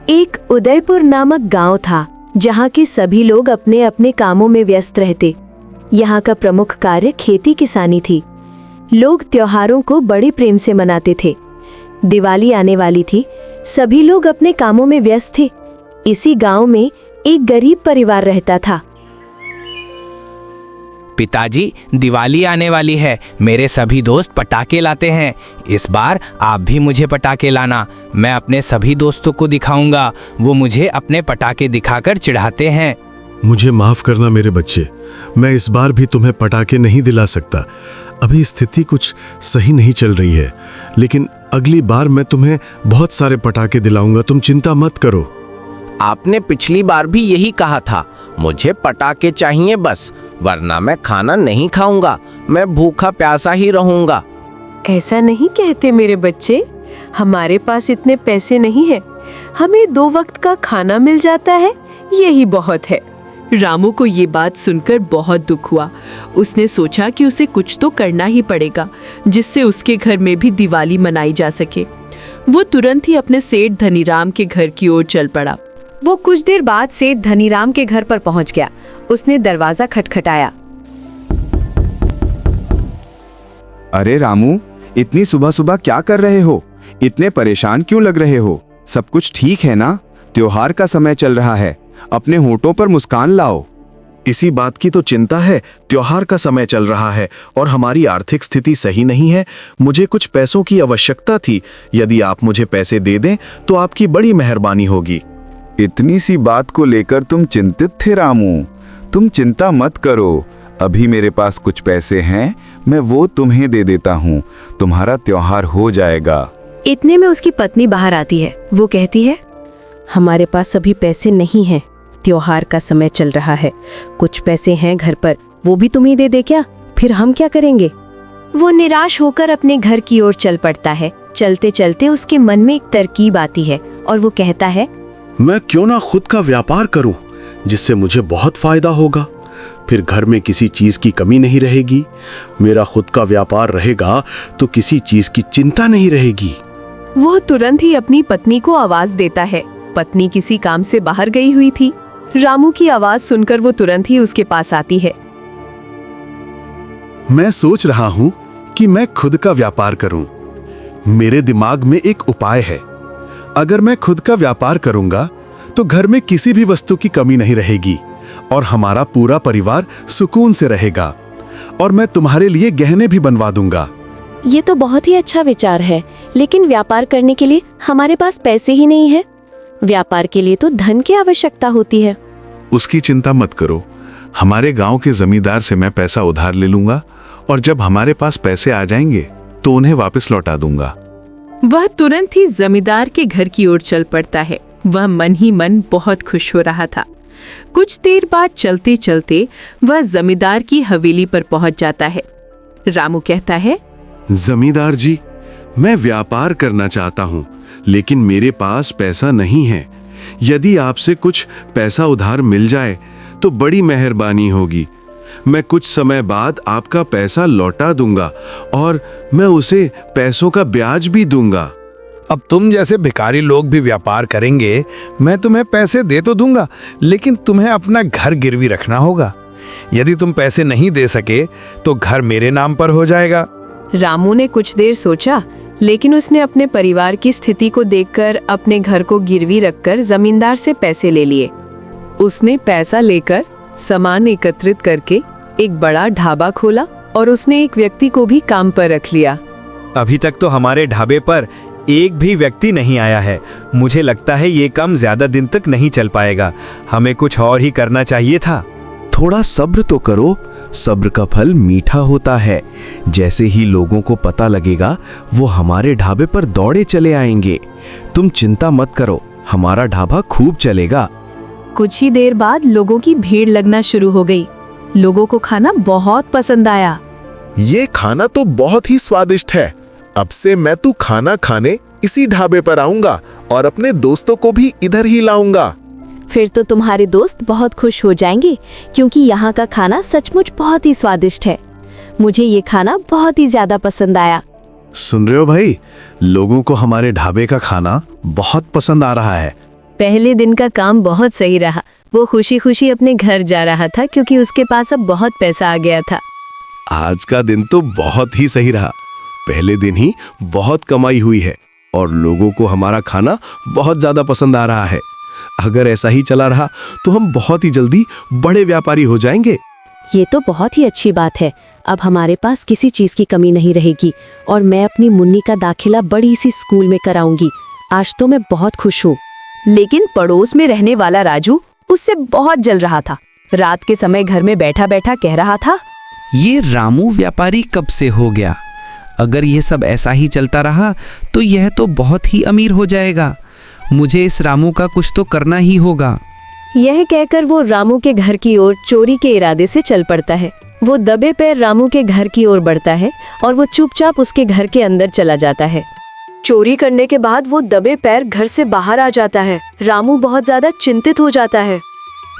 एक उदयपुर नामक गांव था जहां के सभी लोग अपने अपने कामों में व्यस्त रहते। यहाँ का प्रमुख कार्य खेती किसानी थी। लोग त्योहारों को बड़े प्रेम से मनाते थे। दिवाली आने वाली थी, सभी लोग अपने कामों में व्यस्त थे। इसी गांव में एक गरीब परिवार रहता था। पिताजी, दिवाली आने वाली है। मेरे सभी दोस्त पटाखे लाते हैं। इस बार आप भी मुझे पटाखे लाना। मैं अपने सभी दोस्तों को दिखाऊंगा। वो मुझे अपने पटाखे दिखाकर चिढ़ाते हैं। मुझे माफ करना मेरे बच्चे, मैं इस बार भी तुम्हें पटाखे नहीं दिला सकता। अभी स्थिति कुछ सही नहीं चल रही है, लेकिन अगली बार मैं तुम्हें बहुत सारे पटाखे दिलाऊंगा। तुम चिंता मत करो। आपने पिछली बार भी यही कहा था, मुझे पटाखे चाहिए बस, वरना मैं खाना नहीं खाऊंगा। मैं भूखा प्यासा ही रहूंगा। ऐसा नहीं कहते मेरे बच्चे, हमारे पास इतने पैसे नहीं हैं। हमें 2 वक्त का खाना मिल जाता है, यही बहुत है। रामू को ये बात सुनकर बहुत दुख हुआ। उसने सोचा कि उसे कुछ तो करना ही पड़ेगा जिससे उसके घर में भी दिवाली मनाई जा सके। वो तुरंत ही अपने सेठ धनीराम के घर की ओर चल पड़ा। वो कुछ देर बाद सेठ धनीराम के घर पर पहुंच गया। उसने दरवाजा खटखटाया। अरे रामू, इतनी सुबह सुबह क्या कर रहे हो? इतने परेशान क्यों लग रहे हो? सब कुछ ठीक है ना? त्योहार का समय चल रहा है, अपने होठों पर मुस्कान लाओ। इसी बात की तो चिंता है। त्योहार का समय चल रहा है और हमारी आर्थिक स्थिति सही नहीं है। मुझे कुछ पैसों की आवश्यकता थी। यदि आप मुझे पैसे दे दें तो आपकी बड़ी मेहरबानी होगी। इतनी सी बात को लेकर तुम चिंतित थे रामू? तुम चिंता मत करो, अभी मेरे पास कुछ पैसे हैं, मैं वो तुम्हें दे देता हूँ। तुम्हारा त्योहार हो जाएगा। इतने में उसकी पत्नी बाहर आती है। वो कहती है, हमारे पास अभी पैसे नहीं हैं। त्योहार का समय चल रहा है, कुछ पैसे हैं घर पर, वो भी तुम ही दे दे क्या? फिर हम क्या करेंगे? वो निराश होकर अपने घर की ओर चल पड़ता है। चलते चलते उसके मन में एक तरकीब आती है और वो कहता है, मैं क्यों ना खुद का व्यापार करूं, जिससे मुझे बहुत फायदा होगा। फिर घर में किसी चीज की कमी नहीं रहेगी। मेरा खुद का व्यापार रहेगा तो किसी चीज की चिंता नहीं रहेगी। वो तुरंत ही अपनी पत्नी को आवाज देता है। पत्नी किसी काम से बाहर गई हुई थी। रामू की आवाज सुनकर वो तुरंत ही उसके पास आती है। मैं सोच रहा हूं कि मैं खुद का व्यापार करूं। मेरे दिमाग में एक उपाय है। अगर मैं खुद का व्यापार करूंगा तो घर में किसी भी वस्तु की कमी नहीं रहेगी और हमारा पूरा परिवार सुकून से रहेगा। और मैं तुम्हारे लिए गहने भी बनवा दूंगा। ये तो बहुत ही अच्छा विचार है, लेकिन व्यापार करने के लिए हमारे पास पैसे ही नहीं है। व्यापार के लिए तो धन की आवश्यकता होती है। उसकी चिंता मत करो, हमारे गांव के जमींदार से मैं पैसा उधार ले लूंगा और जब हमारे पास पैसे आ जाएंगे तो उन्हें वापस लौटा दूंगा। वह तुरंत ही जमींदार के घर की ओर चल पड़ता है। वह मन ही मन बहुत खुश हो रहा था। कुछ देर बाद चलते चलते वह जमींदार की हवेली पर पहुंच जाता है। रामू कहता है, जमींदार जी, मैं व्यापार करना चाहता हूँ, लेकिन मेरे पास पैसा नहीं है। यदि आपसे कुछ पैसा उधार मिल जाए तो बड़ी मेहरबानी होगी। मैं कुछ समय बाद आपका पैसा लौटा दूंगा और मैं उसे पैसों का ब्याज भी दूंगा। अब तुम जैसे भिखारी लोग भी व्यापार करेंगे, मैं तुम्हें पैसे दे तो दूंगा, लेकिन तुम्हें अपना घर गिरवी रखना होगा। यदि तुम पैसे नहीं दे सके तो घर मेरे नाम पर हो जाएगा। रामू ने कुछ देर सोचा, लेकिन उसने अपने परिवार की स्थिति को देखकर अपने घर को गिरवी रखकर जमींदार से पैसे ले लिए। उसने पैसा लेकर सामान एकत्रित करके एक बड़ा ढाबा खोला और उसने एक व्यक्ति को भी काम पर रख लिया। अभी तक तो हमारे ढाबे पर एक भी व्यक्ति नहीं आया है। मुझे लगता है ये काम ज्यादा दिन तक नहीं चल पाएगा। हमें कुछ और ही करना चाहिए था। थोड़ा सब्र तो करो, सब्र का फल मीठा होता है। जैसे ही लोगों को पता लगेगा वो हमारे ढाबे पर दौड़े चले आएंगे। तुम चिंता मत करो, हमारा ढाबा खूब चलेगा। कुछ ही देर बाद लोगों की भीड़ लगना शुरू हो गई। लोगों को खाना बहुत पसंद आया। ये खाना तो बहुत ही स्वादिष्ट है। अब से मैं तो खाना खाने इसी ढाबे पर आऊंगा और अपने दोस्तों को भी इधर ही लाऊंगा। फिर तो तुम्हारे दोस्त बहुत खुश हो जाएंगे, क्योंकि यहाँ का खाना सचमुच बहुत ही स्वादिष्ट है। मुझे ये खाना बहुत ही ज्यादा पसंद आया। सुन रहे हो भाई, लोगों को हमारे ढाबे का खाना बहुत पसंद आ रहा है। पहले दिन का काम बहुत सही रहा। वो खुशी खुशी अपने घर जा रहा था क्योंकि उसके पास अब बहुत पैसा आ गया था। आज का दिन तो बहुत ही सही रहा। पहले दिन ही बहुत कमाई हुई है और लोगों को हमारा खाना बहुत ज्यादा पसंद आ रहा है। अगर ऐसा ही चला रहा तो हम बहुत ही जल्दी बड़े व्यापारी हो जाएंगे। ये तो बहुत ही अच्छी बात है। अब हमारे पास किसी चीज की कमी नहीं रहेगी और मैं अपनी मुन्नी का दाखिला बड़ी सी स्कूल में कराऊंगी। आज तो मैं बहुत खुश हूँ। लेकिन पड़ोस में रहने वाला राजू उससे बहुत जल रहा था। रात के समय घर में बैठा बैठा कह रहा था, ये रामू व्यापारी कब से हो गया? अगर यह सब ऐसा ही चलता रहा तो यह तो बहुत ही अमीर हो जाएगा। मुझे इस रामू का कुछ तो करना ही होगा। यह कहकर वो रामू के घर की ओर चोरी के इरादे से चल पड़ता है। वो दबे पैर रामू के घर की ओर बढ़ता है और वो चुपचाप उसके घर के अंदर चला जाता है। चोरी करने के बाद वो दबे पैर घर से बाहर आ जाता है। रामू बहुत ज्यादा चिंतित हो जाता है।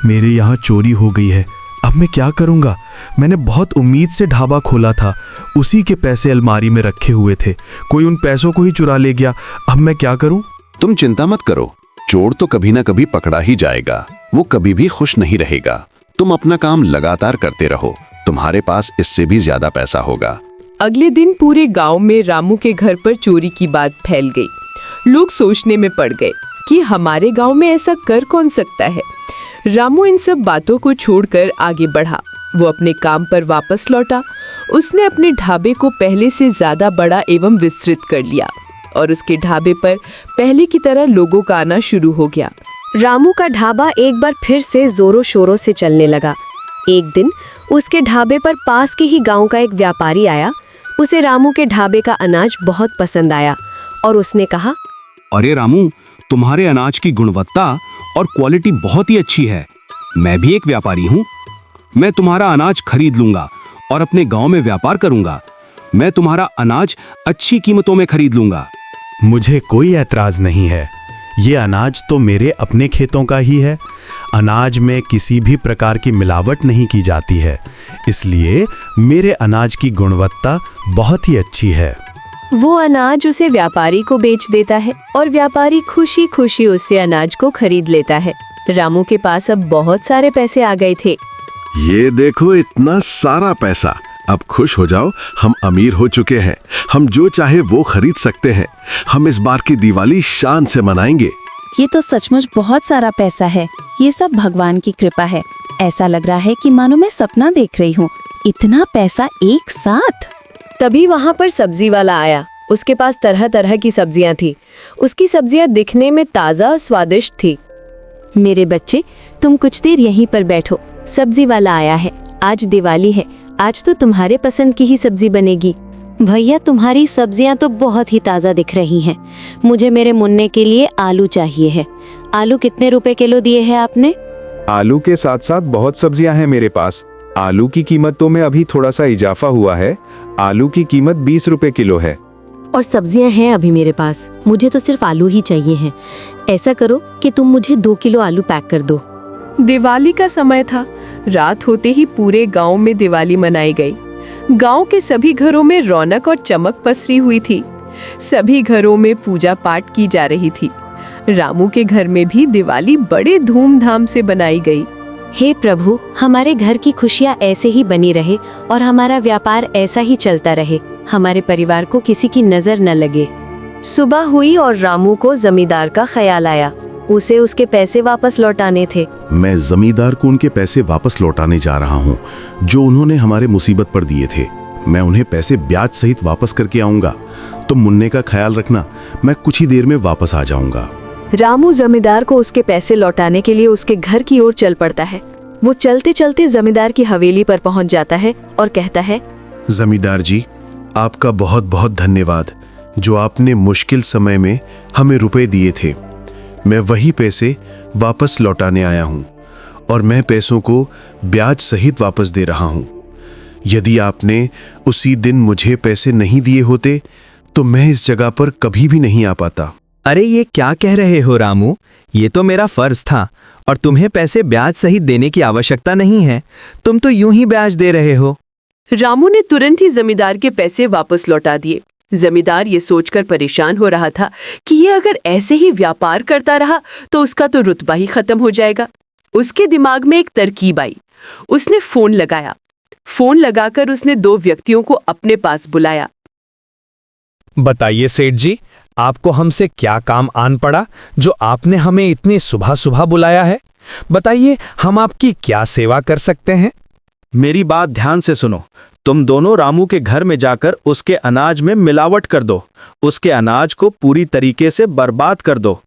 मेरे यहाँ चोरी हो गई है, अब मैं क्या करूँगा? मैंने बहुत उम्मीद से ढाबा खोला था, उसी के पैसे अलमारी में रखे हुए थे। कोई उन पैसों को ही चुरा ले गया। अब मैं क्या करूँ? तुम चिंता मत करो, चोर तो कभी ना कभी पकड़ा ही जाएगा। वो कभी भी खुश नहीं रहेगा। तुम अपना काम लगातार करते रहो, तुम्हारे पास इससे भी ज्यादा पैसा होगा। अगले दिन पूरे गांव में रामू के घर पर चोरी की बात फैल गई। लोग सोचने में पड़ गए कि हमारे गांव में ऐसा कर कौन सकता है। रामू इन सब बातों को छोड़कर आगे बढ़ा। वो अपने काम पर वापस लौटा। उसने अपने ढाबे को पहले से ज्यादा बड़ा एवं विस्तृत कर लिया और उसके ढाबे पर पहले की तरह लोगों का आना शुरू हो गया। रामू का ढाबा एक बार फिर से जोरों शोरों से चलने लगा। एक दिन उसके ढाबे पर पास के ही गांव का एक व्यापारी आया। उसे रामू के ढाबे का अनाज बहुत पसंद आया और उसने कहा, अरे रामू, तुम्हारे अनाज की गुणवत्ता और क्वालिटी बहुत ही अच्छी है। मैं भी एक व्यापारी हूँ। मैं तुम्हारा अनाज खरीद लूंगा और अपने गांव में व्यापार करूंगा। मैं तुम्हारा अनाज अच्छी कीमतों में खरीद लूंगा। मुझे कोई ऐतराज नहीं है। ये अनाज तो मेरे अपने खेतों का ही है। अनाज में किसी भी प्रकार की मिलावट नहीं की जाती है, इसलिए मेरे अनाज की गुणवत्ता बहुत ही अच्छी है। वो अनाज उसे व्यापारी को बेच देता है और व्यापारी खुशी खुशी उससे अनाज को खरीद लेता है। रामू के पास अब बहुत सारे पैसे आ गए थे। ये देखो, इतना सारा पैसा। अब खुश हो जाओ, हम अमीर हो चुके हैं। हम जो चाहे वो खरीद सकते हैं। हम इस बार की दिवाली शान से मनाएंगे। ये तो सचमुच बहुत सारा पैसा है। ये सब भगवान की कृपा है। ऐसा लग रहा है कि मानो मैं सपना देख रही हूँ। इतना पैसा एक साथ। तभी वहाँ पर सब्जी वाला आया। उसके पास तरह तरह की सब्जियां थी। उसकी सब्जियां दिखने में ताज़ा और स्वादिष्ट थी। मेरे बच्चे, तुम कुछ देर यहीं पर बैठो। सब्जी वाला आया है। आज दिवाली है। आज तो तुम्हारे पसंद की ही सब्जी बनेगी। भैया, तुम्हारी सब्जियां तो बहुत ही ताज़ा दिख रही हैं। मुझे मेरे मुन्ने के लिए आलू चाहिए है। आलू कितने रुपए किलो दिए हैं आपने? आलू के साथ साथ बहुत सब्जियां हैं मेरे पास। आलू की कीमतों में अभी थोड़ा सा इजाफा हुआ है। आलू की कीमत 20 रुपए किलो है। और सब्जियां हैं अभी मेरे पास। मुझे तो सिर्फ आलू ही चाहिए हैं। ऐसा करो कि तुम मुझे 2 किलो आलू पैक कर दो। दिवाली का समय था। रात होते ही पूरे गांव में दिवाली मनाई गई। गांव के सभी घरों में रौनक और चमक पसरी हुई थी। सभी घरों में पूजा पाठ की जा रही थी। रामू के घर में भी दिवाली बड़े धूमधाम से बनाई गई। हे प्रभु, हमारे घर की खुशियाँ ऐसे ही बनी रहे और हमारा व्यापार ऐसा ही चलता रहे। हमारे परिवार को किसी की नजर न लगे। सुबह हुई और रामू को जमींदार का ख्याल आया। उसे उसके पैसे वापस लौटाने थे। मैं जमींदार को उनके पैसे वापस लौटाने जा रहा हूँ जो उन्होंने हमारे मुसीबत पर दिए थे। मैं उन्हें पैसे ब्याज सहित वापस करके आऊंगा। तो मुन्ने का ख्याल रखना, मैं कुछ ही देर में वापस आ जाऊंगा। रामू जमींदार को उसके पैसे लौटाने के लिए उसके घर की ओर चल पड़ता है। वो चलते चलते जमींदार की हवेली पर पहुंच जाता है और कहता है, जमींदार जी, आपका बहुत बहुत धन्यवाद जो आपने मुश्किल समय में हमें रुपए दिए थे। मैं वही पैसे वापस लौटाने आया हूँ और मैं पैसों को ब्याज सहित वापस दे रहा हूँ। यदि आपने उसी दिन मुझे पैसे नहीं दिए होते तो मैं इस जगह पर कभी भी नहीं आ पाता। अरे ये क्या कह रहे हो रामू? ये तो मेरा फर्ज था और तुम्हें पैसे ब्याज सहित देने की आवश्यकता नहीं है। तुम तो यूं ही ब्याज दे रहे हो। रामू ने तुरंत ही जमींदार के पैसे वापस लौटा दिए जमींदार ये सोचकर परेशान हो रहा था कि ये अगर ऐसे ही व्यापार करता रहा तो उसका तो रुतबा ही खत्म हो जाएगा। उसके दिमाग में एक तरकीब आई। उसने फोन लगाया। फोन लगाकर उसने 2 व्यक्तियों को अपने पास बुलाया। बताइए सेठ जी, आपको हमसे क्या काम आन पड़ा जो आपने हमें इतनी सुबह सुबह बुलाया है? बताइए, हम आपकी क्या सेवा कर सकते हैं? मेरी बात ध्यान से सुनो। तुम दोनों रामू के घर में जाकर उसके अनाज में मिलावट कर दो। उसके अनाज को पूरी तरीके से बर्बाद कर दो।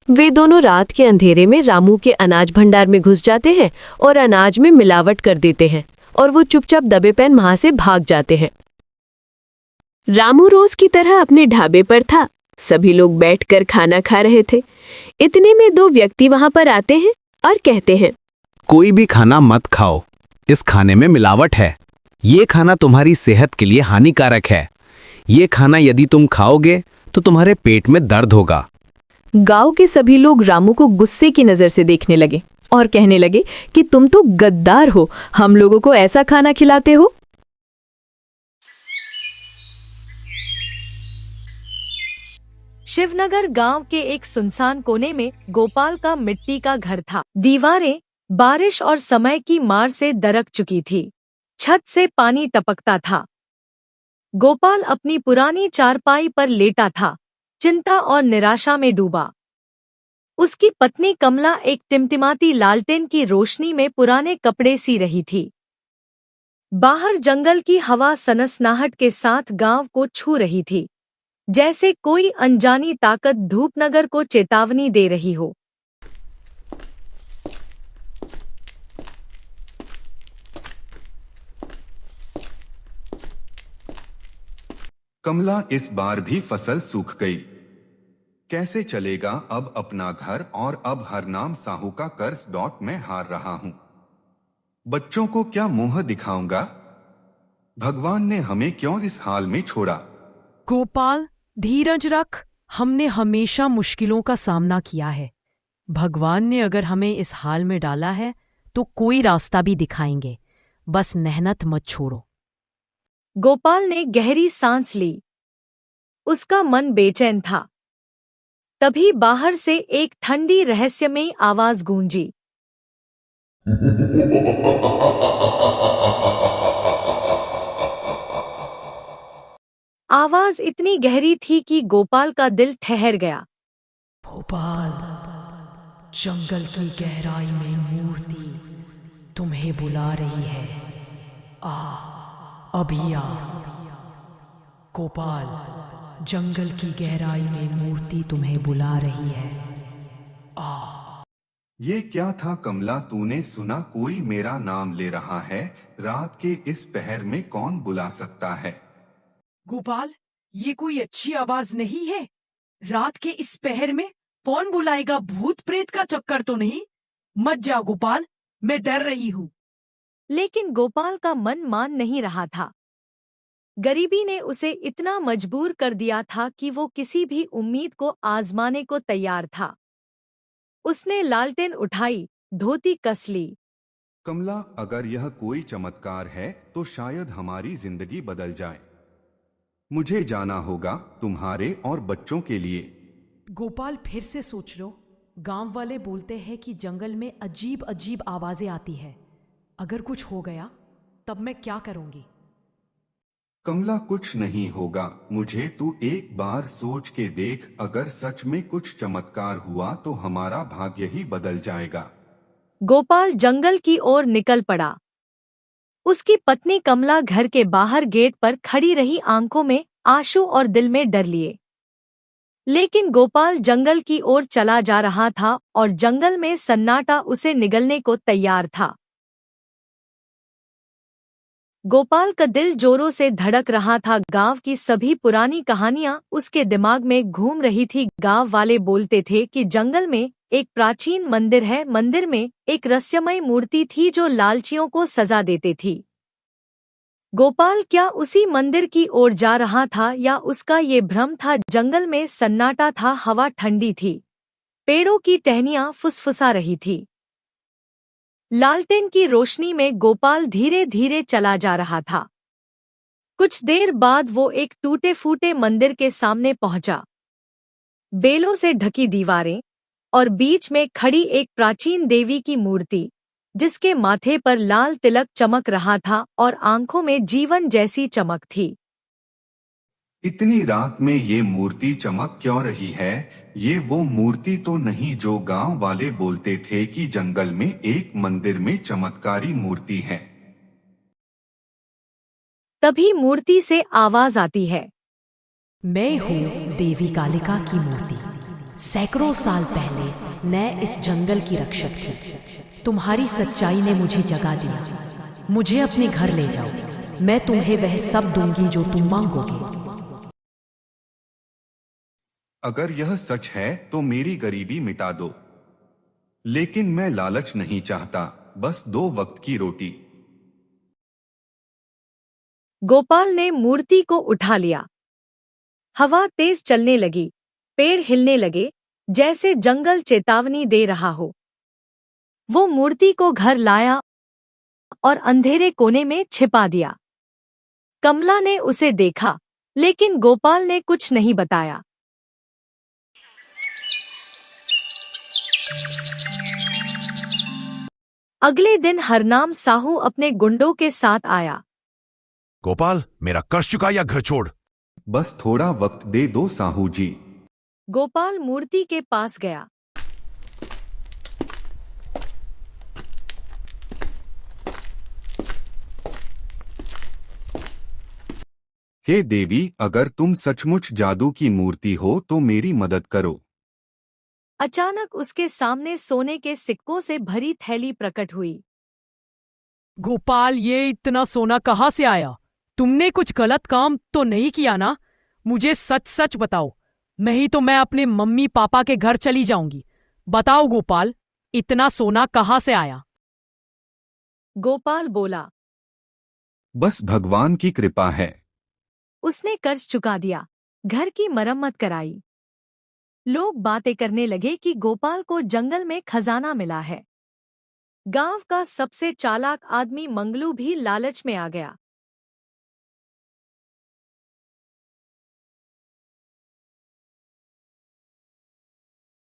वे दोनों रात के अंधेरे में रामू के अनाज भंडार में घुस जाते हैं और अनाज में मिलावट कर देते हैं और वो चुपचाप दबे पैन वहां से भाग जाते हैं। रामू रोज की तरह अपने ढाबे पर था। सभी लोग बैठकर खाना खा रहे थे। इतने में 2 व्यक्ति वहां पर आते हैं और कहते हैं, कोई भी खाना मत खाओ, इस खाने में मिलावट है। ये खाना तुम्हारी सेहत के लिए हानिकारक है। ये खाना यदि तुम खाओगे तो तुम्हारे पेट में दर्द होगा। गांव के सभी लोग रामू को गुस्से की नजर से देखने लगे और कहने लगे कि तुम तो गद्दार हो, हम लोगों को ऐसा खाना खिलाते हो। शिवनगर गांव के एक सुनसान कोने में गोपाल का मिट्टी का घर था। दीवारें बारिश और समय की मार से दरक चुकी थी। छत से पानी टपकता था। गोपाल अपनी पुरानी चारपाई पर लेटा था, चिंता और निराशा में डूबा। उसकी पत्नी कमला एक टिमटिमाती लालटेन की रोशनी में पुराने कपड़े सी रही थी। बाहर जंगल की हवा सनसनाहट के साथ गांव को छू रही थी, जैसे कोई अनजानी ताकत धूपनगर को चेतावनी दे रही हो। कमला, इस बार भी फसल सूख गई। कैसे चलेगा अब अपना घर, और अब हरनाम साहू का कर्ज मैं हार रहा हूं। बच्चों को क्या मुंह दिखाऊंगा? भगवान ने हमें क्यों इस हाल में छोड़ा? गोपाल, धीरज रख। हमने हमेशा मुश्किलों का सामना किया है। भगवान ने अगर हमें इस हाल में डाला है तो कोई रास्ता भी दिखाएंगे। बस मेहनत मत छोड़ो। गोपाल ने गहरी सांस ली। उसका मन बेचैन था। तभी बाहर से एक ठंडी रहस्यमयी आवाज गूंजी। आवाज इतनी गहरी थी कि गोपाल का दिल ठहर गया। भोपाल, जंगल की गहराई में मूर्ति तुम्हें बुला रही है। अभी आ। गोपाल, जंगल की गहराई में मूर्ति तुम्हें बुला रही है। ये क्या था कमला? तूने सुना कोई मेरा नाम ले रहा है? रात के इस पहर में कौन बुला सकता है? गोपाल, ये कोई अच्छी आवाज नहीं है। रात के इस पहर में कौन बुलाएगा? भूत प्रेत का चक्कर तो नहीं? मत जा गोपाल, मैं डर रही हूँ। लेकिन गोपाल का मन मान नहीं रहा था। गरीबी ने उसे इतना मजबूर कर दिया था कि वो किसी भी उम्मीद को आजमाने को तैयार था। उसने लालटेन उठाई, धोती कस ली। कमला, अगर यह कोई चमत्कार है तो शायद हमारी जिंदगी बदल जाए। मुझे जाना होगा, तुम्हारे और बच्चों के लिए। गोपाल, फिर से सोच लो। गांव वाले बोलते हैं कि जंगल में अजीब अजीब आवाजें आती है। अगर कुछ हो गया तब मैं क्या करूंगी? कमला, कुछ नहीं होगा। मुझे तू एक बार सोच के देख, अगर सच में कुछ चमत्कार हुआ तो हमारा भाग्य ही बदल जाएगा। गोपाल जंगल की ओर निकल पड़ा। उसकी पत्नी कमला घर के बाहर गेट पर खड़ी रही, आंखों में आंसू और दिल में डर लिए। लेकिन गोपाल जंगल की ओर चला जा रहा था और जंगल में सन्नाटा उसे निगलने को तैयार था। गोपाल का दिल जोरों से धड़क रहा था। गांव की सभी पुरानी कहानियां उसके दिमाग में घूम रही थी। गांव वाले बोलते थे कि जंगल में एक प्राचीन मंदिर है। मंदिर में एक रहस्यमय मूर्ति थी जो लालचियों को सजा देती थी। गोपाल क्या उसी मंदिर की ओर जा रहा था या उसका ये भ्रम था? जंगल में सन्नाटा था, हवा ठंडी थी, पेड़ों की टहनियां फुसफुसा रही थी। लालटेन की रोशनी में गोपाल धीरे धीरे चला जा रहा था। कुछ देर बाद वो एक टूटे फूटे मंदिर के सामने पहुंचा। बेलों से ढकी दीवारें और बीच में खड़ी एक प्राचीन देवी की मूर्ति, जिसके माथे पर लाल तिलक चमक रहा था और आंखों में जीवन जैसी चमक थी। इतनी रात में ये मूर्ति चमक क्यों रही है? ये वो मूर्ति तो नहीं जो गांव वाले बोलते थे कि जंगल में एक मंदिर में चमत्कारी मूर्ति है। तभी मूर्ति से आवाज आती है, मैं हूँ देवी कालिका की मूर्ति। सैकड़ों साल पहले मैं इस जंगल की रक्षक थी। तुम्हारी सच्चाई ने मुझे जगा दिया। मुझे अपने घर ले जाओ, मैं तुम्हें वह सब दूंगी जो तुम मांगोगे। अगर यह सच है तो मेरी गरीबी मिटा दो, लेकिन मैं लालच नहीं चाहता, बस 2 वक्त की रोटी। गोपाल ने मूर्ति को उठा लिया। हवा तेज चलने लगी, पेड़ हिलने लगे, जैसे जंगल चेतावनी दे रहा हो। वो मूर्ति को घर लाया और अंधेरे कोने में छिपा दिया। कमला ने उसे देखा, लेकिन गोपाल ने कुछ नहीं बताया। अगले दिन हरनाम साहू अपने गुंडों के साथ आया। गोपाल, मेरा कर्ज चुका या घर छोड़। बस थोड़ा वक्त दे दो साहू जी। गोपाल मूर्ति के पास गया। हे देवी, अगर तुम सचमुच जादू की मूर्ति हो तो मेरी मदद करो। अचानक उसके सामने सोने के सिक्कों से भरी थैली प्रकट हुई। गोपाल, ये इतना सोना कहाँ से आया? तुमने कुछ गलत काम तो नहीं किया ना? मुझे सच सच बताओ, नहीं तो मैं अपने मम्मी पापा के घर चली जाऊंगी। बताओ गोपाल, इतना सोना कहाँ से आया? गोपाल बोला, बस भगवान की कृपा है। उसने कर्ज चुका दिया, घर की मरम्मत कराई। लोग बातें करने लगे कि गोपाल को जंगल में खजाना मिला है। गांव का सबसे चालाक आदमी मंगलू भी लालच में आ गया।